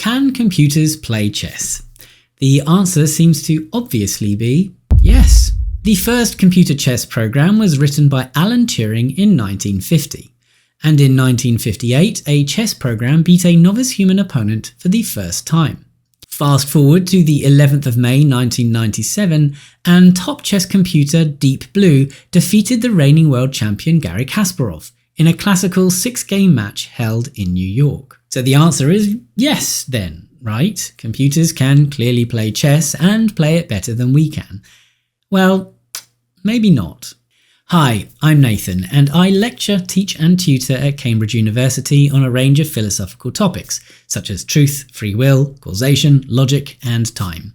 Can computers play chess? The answer seems to obviously be yes. The first computer chess program was written by Alan Turing in 1950, and in 1958 a chess program beat a novice human opponent for the first time. Fast forward to the 11th of May 1997, and top chess computer Deep Blue defeated the reigning world champion Garry Kasparov in a classical 6-game match held in New York. So the answer is yes then, right? Computers can clearly play chess and play it better than we can. Well, maybe not. Hi, I'm Nathan, and I lecture, teach and tutor at Cambridge University on a range of philosophical topics, such as truth, free will, causation, logic and time.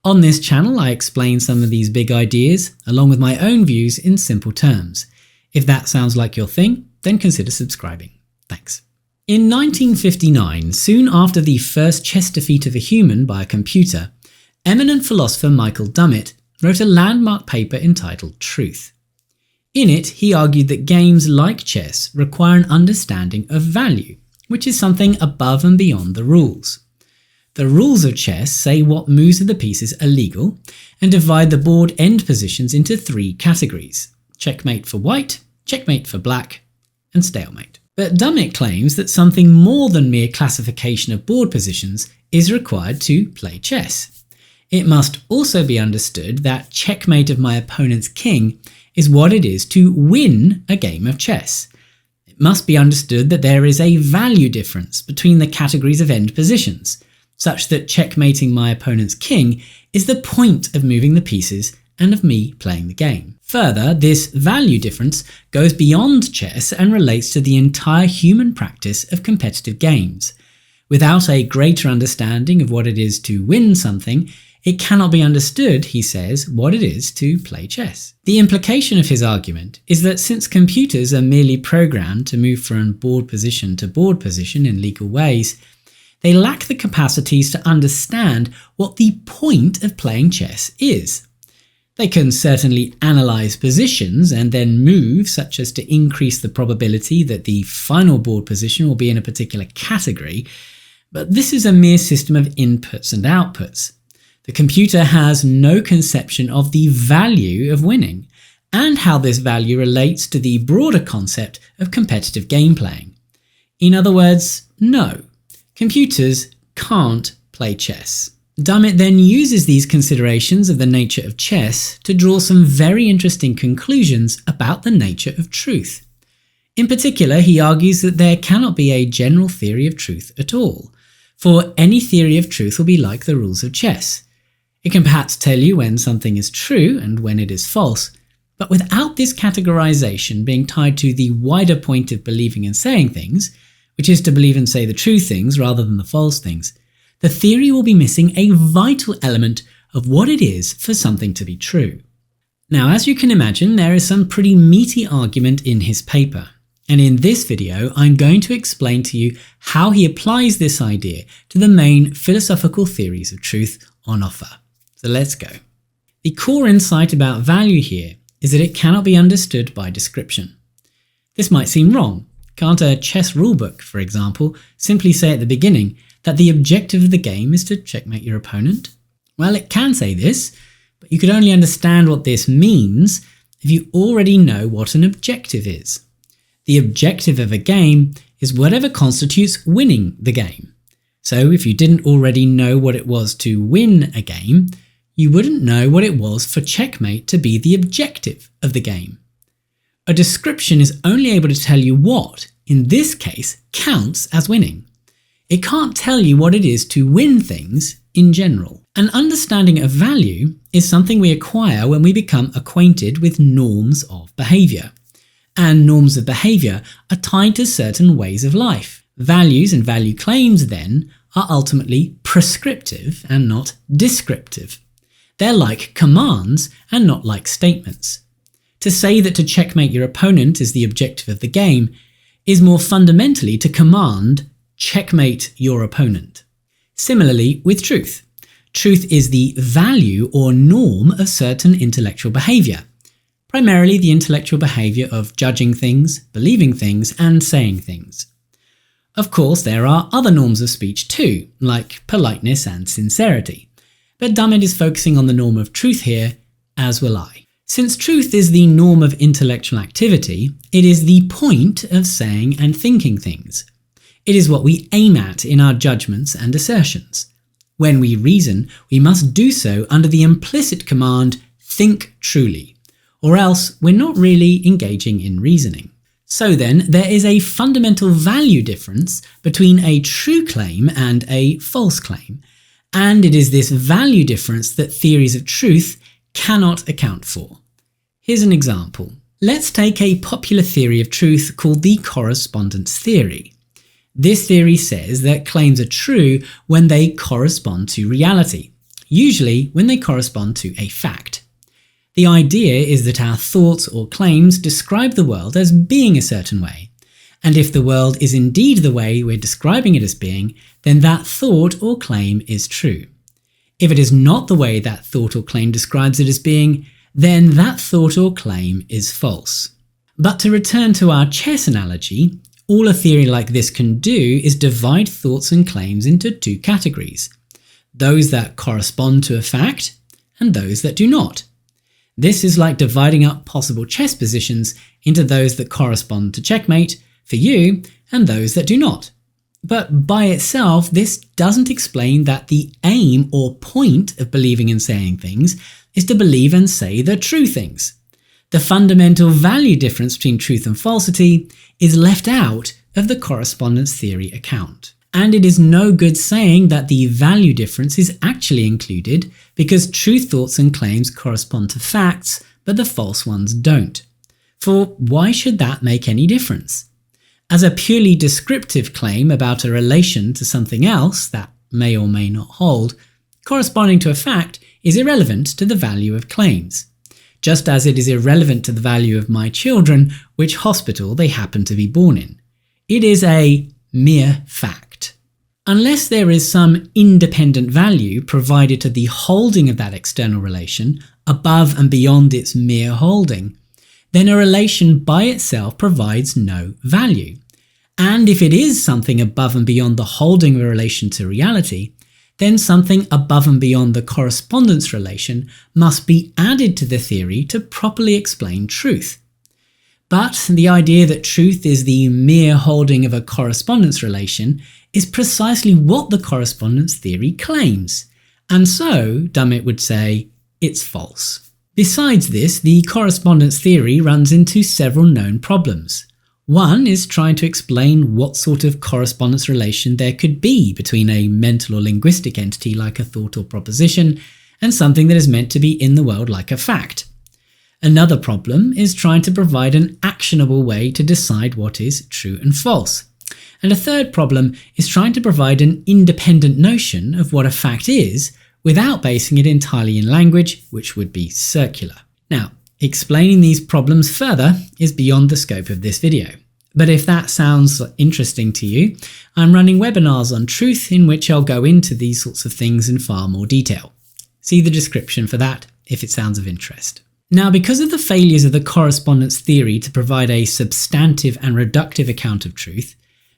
On this channel I explain some of these big ideas, along with my own views in simple terms. If that sounds like your thing, then consider subscribing. Thanks. In 1959, soon after the first chess defeat of a human by a computer, eminent philosopher Michael Dummett wrote a landmark paper entitled Truth. In it, he argued that games like chess require an understanding of value, which is something above and beyond the rules. The rules of chess say what moves of the pieces are legal and divide the board end positions into 3 categories: checkmate for white, checkmate for black, and stalemate. But Dummett claims that something more than mere classification of board positions is required to play chess. It must also be understood that checkmate of my opponent's king is what it is to win a game of chess. It must be understood that there is a value difference between the categories of end positions, such that checkmating my opponent's king is the point of moving the pieces and of me playing the game. Further, this value difference goes beyond chess and relates to the entire human practice of competitive games. Without a greater understanding of what it is to win something, it cannot be understood, he says, what it is to play chess. The implication of his argument is that since computers are merely programmed to move from board position to board position in legal ways, they lack the capacities to understand what the point of playing chess is. They can certainly analyse positions and then move such as to increase the probability that the final board position will be in a particular category, but this is a mere system of inputs and outputs. The computer has no conception of the value of winning, and how this value relates to the broader concept of competitive game playing. In other words, no, computers can't play chess. Dummett then uses these considerations of the nature of chess to draw some very interesting conclusions about the nature of truth. In particular, he argues that there cannot be a general theory of truth at all, for any theory of truth will be like the rules of chess. It can perhaps tell you when something is true and when it is false, but without this categorization being tied to the wider point of believing and saying things, which is to believe and say the true things rather than the false things, the theory will be missing a vital element of what it is for something to be true. Now, as you can imagine, there is some pretty meaty argument in his paper, and in this video I'm going to explain to you how he applies this idea to the main philosophical theories of truth on offer. So let's go. The core insight about value here is that it cannot be understood by description. This might seem wrong. Can't a chess rulebook, for example, simply say at the beginning that the objective of the game is to checkmate your opponent? Well, it can say this, but you could only understand what this means if you already know what an objective is. The objective of a game is whatever constitutes winning the game. So if you didn't already know what it was to win a game, you wouldn't know what it was for checkmate to be the objective of the game. A description is only able to tell you what, in this case, counts as winning. It can't tell you what it is to win things in general. An understanding of value is something we acquire when we become acquainted with norms of behaviour. And norms of behaviour are tied to certain ways of life. Values and value claims, then, are ultimately prescriptive and not descriptive. They're like commands and not like statements. To say that to checkmate your opponent is the objective of the game is more fundamentally to command checkmate your opponent. Similarly with truth. Truth is the value or norm of certain intellectual behaviour, primarily the intellectual behaviour of judging things, believing things, and saying things. Of course, there are other norms of speech too, like politeness and sincerity. But Dummett is focusing on the norm of truth here, as will I. Since truth is the norm of intellectual activity, it is the point of saying and thinking things. It is what we aim at in our judgments and assertions. When we reason, we must do so under the implicit command, think truly, or else we're not really engaging in reasoning. So then, there is a fundamental value difference between a true claim and a false claim, and it is this value difference that theories of truth cannot account for. Here's an example. Let's take a popular theory of truth called the correspondence theory. This theory says that claims are true when they correspond to reality, usually when they correspond to a fact. The idea is that our thoughts or claims describe the world as being a certain way, and if the world is indeed the way we're describing it as being, then that thought or claim is true. If it is not the way that thought or claim describes it as being, then that thought or claim is false. But to return to our chess analogy, all a theory like this can do is divide thoughts and claims into two categories: those that correspond to a fact and those that do not. This is like dividing up possible chess positions into those that correspond to checkmate for you and those that do not. But by itself, this doesn't explain that the aim or point of believing and saying things is to believe and say the true things. The fundamental value difference between truth and falsity is left out of the correspondence theory account. And it is no good saying that the value difference is actually included because true thoughts and claims correspond to facts, but the false ones don't. For why should that make any difference? As a purely descriptive claim about a relation to something else that may or may not hold, corresponding to a fact is irrelevant to the value of claims, just as it is irrelevant to the value of my children which hospital they happen to be born in. It is a mere fact. Unless there is some independent value provided to the holding of that external relation above and beyond its mere holding, then a relation by itself provides no value. And if it is something above and beyond the holding of a relation to reality, then something above and beyond the correspondence relation must be added to the theory to properly explain truth. But the idea that truth is the mere holding of a correspondence relation is precisely what the correspondence theory claims, and so, Dummett would say, it's false. Besides this, the correspondence theory runs into several known problems. One is trying to explain what sort of correspondence relation there could be between a mental or linguistic entity like a thought or proposition and something that is meant to be in the world like a fact. Another problem is trying to provide an actionable way to decide what is true and false. And a third problem is trying to provide an independent notion of what a fact is without basing it entirely in language, which would be circular. Now, explaining these problems further is beyond the scope of this video. But if that sounds interesting to you, I'm running webinars on truth in which I'll go into these sorts of things in far more detail. See the description for that if it sounds of interest. Now, because of the failures of the correspondence theory to provide a substantive and reductive account of truth,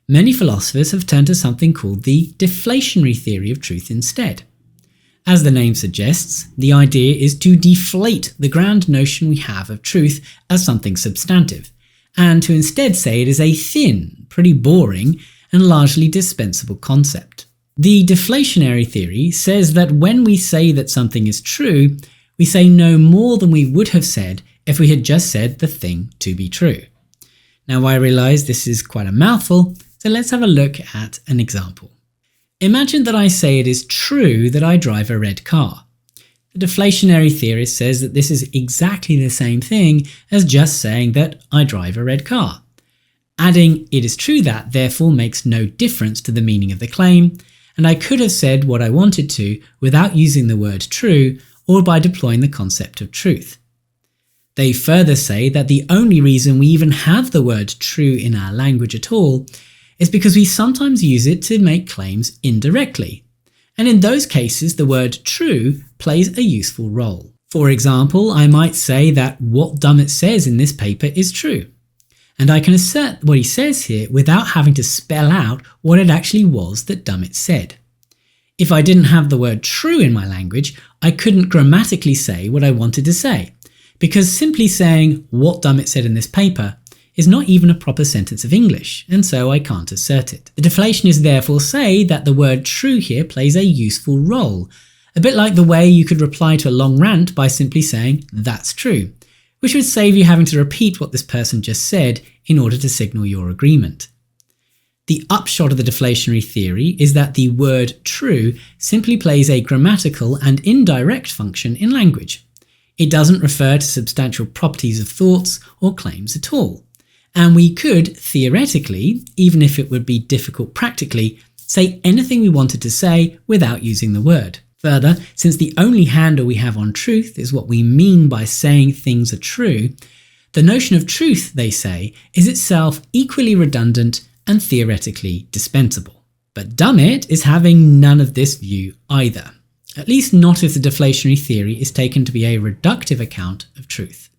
many philosophers have turned to something called the deflationary theory of truth instead. As the name suggests, the idea is to deflate the grand notion we have of truth as something substantive, and to instead say it is a thin, pretty boring, and largely dispensable concept. The deflationary theory says that when we say that something is true, we say no more than we would have said if we had just said the thing to be true. Now, I realize this is quite a mouthful, so let's have a look at an example. Imagine that I say it is true that I drive a red car. The deflationary theorist says that this is exactly the same thing as just saying that I drive a red car. Adding "it is true that" therefore makes no difference to the meaning of the claim, and I could have said what I wanted to without using the word true or by deploying the concept of truth. They further say that the only reason we even have the word true in our language at all is because we sometimes use it to make claims indirectly. And in those cases, the word true plays a useful role. For example, I might say that what Dummett says in this paper is true. And I can assert what he says here without having to spell out what it actually was that Dummett said. If I didn't have the word true in my language, I couldn't grammatically say what I wanted to say, because simply saying what Dummett said in this paper is not even a proper sentence of English, and so I can't assert it. The deflationists therefore say that the word true here plays a useful role, a bit like the way you could reply to a long rant by simply saying, "That's true," which would save you having to repeat what this person just said in order to signal your agreement. The upshot of the deflationary theory is that the word true simply plays a grammatical and indirect function in language. It doesn't refer to substantial properties of thoughts or claims at all. And we could, theoretically, even if it would be difficult practically, say anything we wanted to say without using the word. Further, since the only handle we have on truth is what we mean by saying things are true, the notion of truth, they say, is itself equally redundant and theoretically dispensable. But Dummett is having none of this view either, at least not if the deflationary theory is taken to be a reductive account of truth.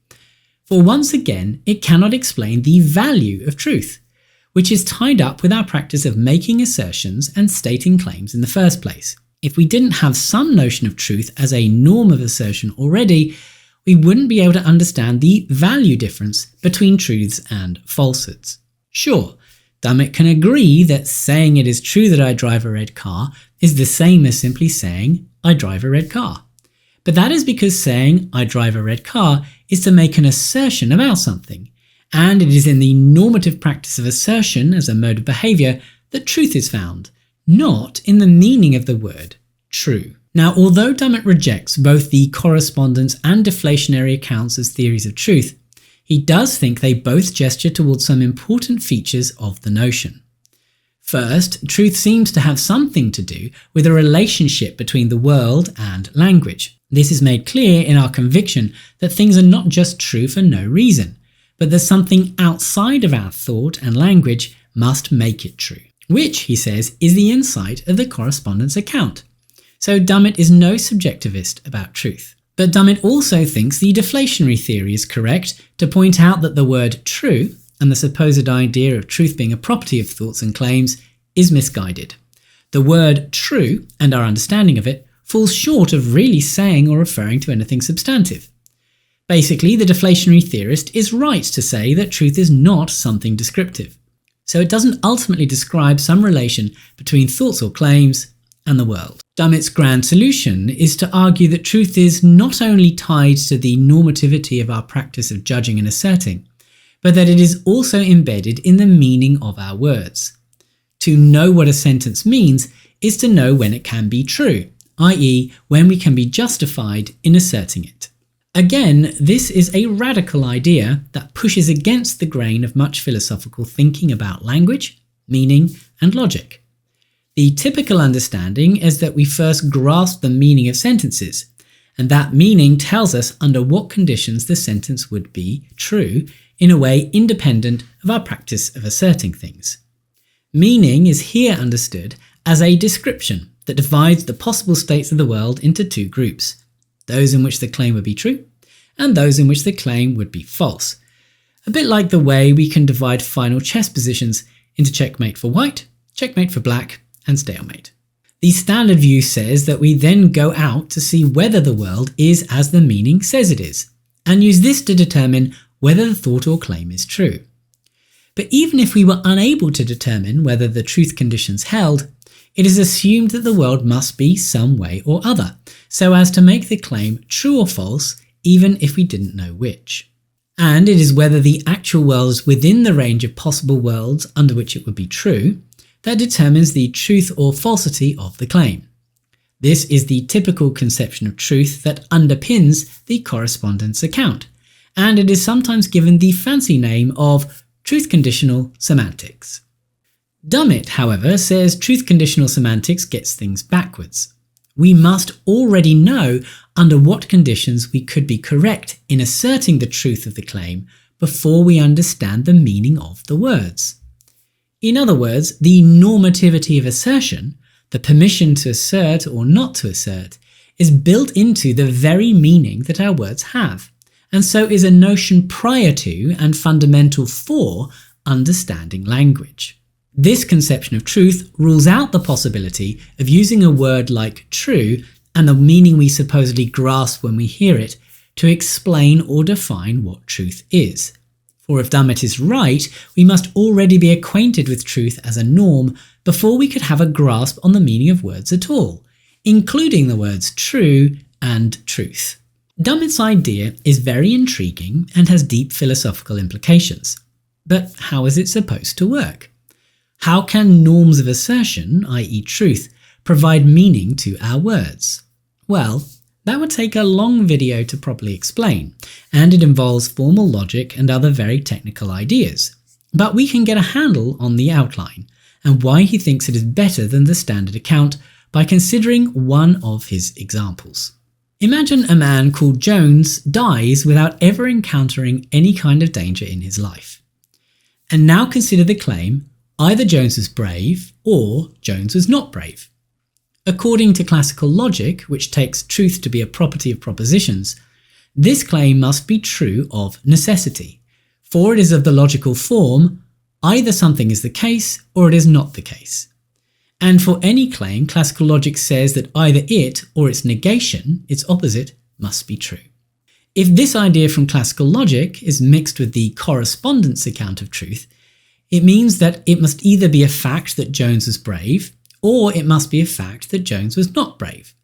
For once again, it cannot explain the value of truth, which is tied up with our practice of making assertions and stating claims in the first place. If we didn't have some notion of truth as a norm of assertion already, we wouldn't be able to understand the value difference between truths and falsehoods. Sure, Dummett can agree that saying it is true that I drive a red car is the same as simply saying I drive a red car. But that is because saying I drive a red car is to make an assertion about something, and it is in the normative practice of assertion as a mode of behaviour that truth is found, not in the meaning of the word true. Now, although Dummett rejects both the correspondence and deflationary accounts as theories of truth, he does think they both gesture towards some important features of the notion. First, truth seems to have something to do with a relationship between the world and language. This is made clear in our conviction that things are not just true for no reason, but that something outside of our thought and language must make it true, which, he says, is the insight of the correspondence account. So Dummett is no subjectivist about truth. But Dummett also thinks the deflationary theory is correct to point out that the word true, and the supposed idea of truth being a property of thoughts and claims, is misguided. The word true, and our understanding of it, falls short of really saying or referring to anything substantive. Basically, the deflationary theorist is right to say that truth is not something descriptive. So it doesn't ultimately describe some relation between thoughts or claims and the world. Dummett's grand solution is to argue that truth is not only tied to the normativity of our practice of judging and asserting, but that it is also embedded in the meaning of our words. To know what a sentence means is to know when it can be true, i.e., when we can be justified in asserting it. Again, this is a radical idea that pushes against the grain of much philosophical thinking about language, meaning, and logic. The typical understanding is that we first grasp the meaning of sentences, and that meaning tells us under what conditions the sentence would be true in a way independent of our practice of asserting things. Meaning is here understood as a description that divides the possible states of the world into two groups, those in which the claim would be true and those in which the claim would be false, a bit like the way we can divide final chess positions into checkmate for white, checkmate for black, and stalemate. The standard view says that we then go out to see whether the world is as the meaning says it is, and use this to determine whether the thought or claim is true. But even if we were unable to determine whether the truth conditions held, it is assumed that the world must be some way or other, so as to make the claim true or false, even if we didn't know which. And it is whether the actual world is within the range of possible worlds under which it would be true, that determines the truth or falsity of the claim. This is the typical conception of truth that underpins the correspondence account, and it is sometimes given the fancy name of truth-conditional semantics. Dummett, however, says truth-conditional semantics gets things backwards. We must already know under what conditions we could be correct in asserting the truth of the claim before we understand the meaning of the words. In other words, the normativity of assertion, the permission to assert or not to assert, is built into the very meaning that our words have, and so is a notion prior to and fundamental for understanding language. This conception of truth rules out the possibility of using a word like true and the meaning we supposedly grasp when we hear it to explain or define what truth is. For if Dummett is right, we must already be acquainted with truth as a norm before we could have a grasp on the meaning of words at all, including the words true and truth. Dummett's idea is very intriguing and has deep philosophical implications. But how is it supposed to work? How can norms of assertion, i.e. truth, provide meaning to our words? Well, that would take a long video to properly explain, and it involves formal logic and other very technical ideas. But we can get a handle on the outline, and why he thinks it is better than the standard account by considering one of his examples. Imagine a man called Jones dies without ever encountering any kind of danger in his life. And now consider the claim, either Jones was brave or Jones was not brave. According to classical logic, which takes truth to be a property of propositions, this claim must be true of necessity, for it is of the logical form, either something is the case or it is not the case. And for any claim, classical logic says that either it or its negation, its opposite, must be true. If this idea from classical logic is mixed with the correspondence account of truth, it means that it must either be a fact that Jones was brave, or it must be a fact that Jones was not brave.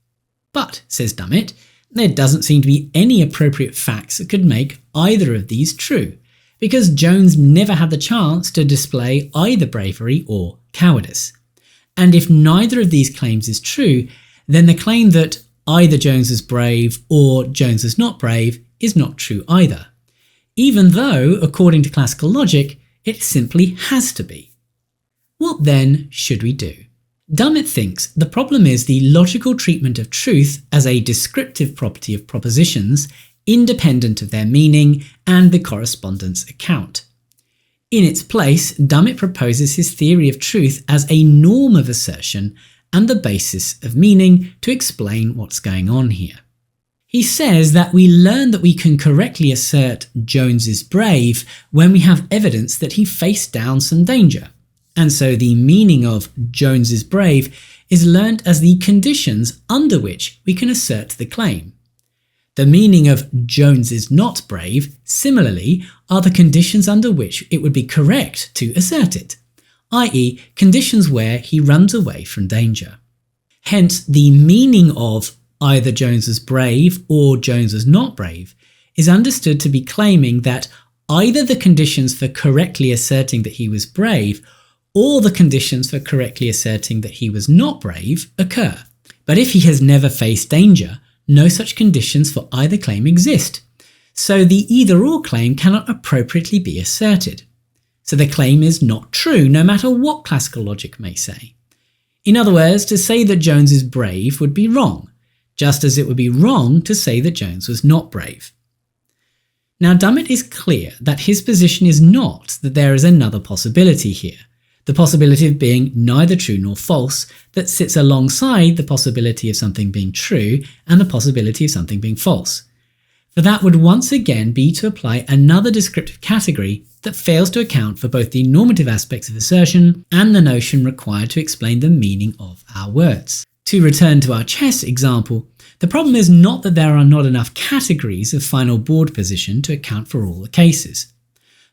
But, says Dummett, there doesn't seem to be any appropriate facts that could make either of these true, because Jones never had the chance to display either bravery or cowardice. And if neither of these claims is true, then the claim that either Jones is brave or Jones is not brave is not true either, even though, according to classical logic, it simply has to be. What then should we do? Dummett thinks the problem is the logical treatment of truth as a descriptive property of propositions, independent of their meaning and the correspondence account. In its place, Dummett proposes his theory of truth as a norm of assertion and the basis of meaning to explain what's going on here. He says that we learn that we can correctly assert Jones is brave when we have evidence that he faced down some danger. And so the meaning of Jones is brave is learnt as the conditions under which we can assert the claim. The meaning of Jones is not brave, similarly, are the conditions under which it would be correct to assert it, i.e. conditions where he runs away from danger. Hence, the meaning of either Jones was brave or Jones was not brave is understood to be claiming that either the conditions for correctly asserting that he was brave or the conditions for correctly asserting that he was not brave occur. But if he has never faced danger, no such conditions for either claim exist, so the either-or claim cannot appropriately be asserted. So the claim is not true, no matter what classical logic may say. In other words, to say that Jones is brave would be wrong, just as it would be wrong to say that Jones was not brave. Now, Dummett is clear that his position is not that there is another possibility here, the possibility of being neither true nor false that sits alongside the possibility of something being true and the possibility of something being false. For that would once again be to apply another descriptive category that fails to account for both the normative aspects of assertion and the notion required to explain the meaning of our words. To return to our chess example, the problem is not that there are not enough categories of final board position to account for all the cases.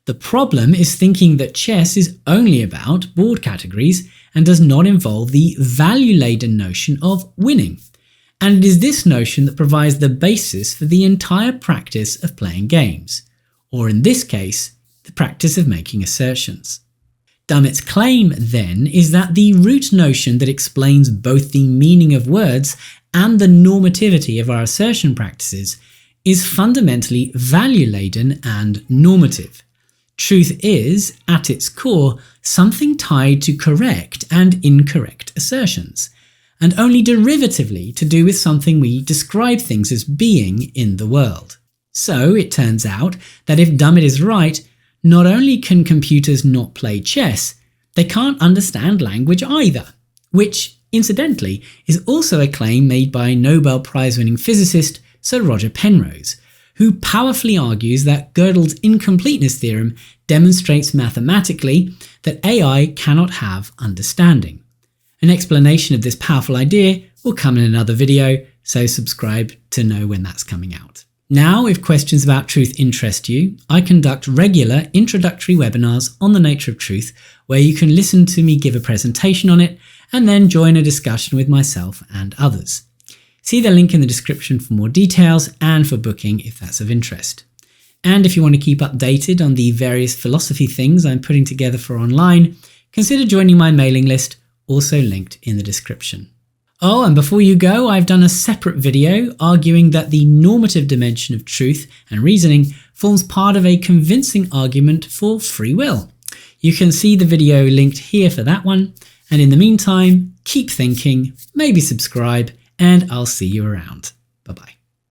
The problem is thinking that chess is only about board categories and does not involve the value-laden notion of winning. And it is this notion that provides the basis for the entire practice of playing games, or in this case, the practice of making assertions. Dummett's claim, then, is that the root notion that explains both the meaning of words and the normativity of our assertion practices is fundamentally value-laden and normative. Truth is, at its core, something tied to correct and incorrect assertions, and only derivatively to do with something we describe things as being in the world. So it turns out that if Dummett is right, not only can computers not play chess, they can't understand language either, which, incidentally, is also a claim made by Nobel Prize-winning physicist Sir Roger Penrose, who powerfully argues that Gödel's incompleteness theorem demonstrates mathematically that AI cannot have understanding. An explanation of this powerful idea will come in another video, so subscribe to know when that's coming out. Now, if questions about truth interest you, I conduct regular introductory webinars on the nature of truth, where you can listen to me give a presentation on it and then join a discussion with myself and others. See the link in the description for more details and for booking if that's of interest. And if you want to keep updated on the various philosophy things I'm putting together for online, consider joining my mailing list, also linked in the description. Oh, and before you go, I've done a separate video arguing that the normative dimension of truth and reasoning forms part of a convincing argument for free will. You can see the video linked here for that one, and in the meantime, keep thinking, maybe subscribe, and I'll see you around. Bye-bye.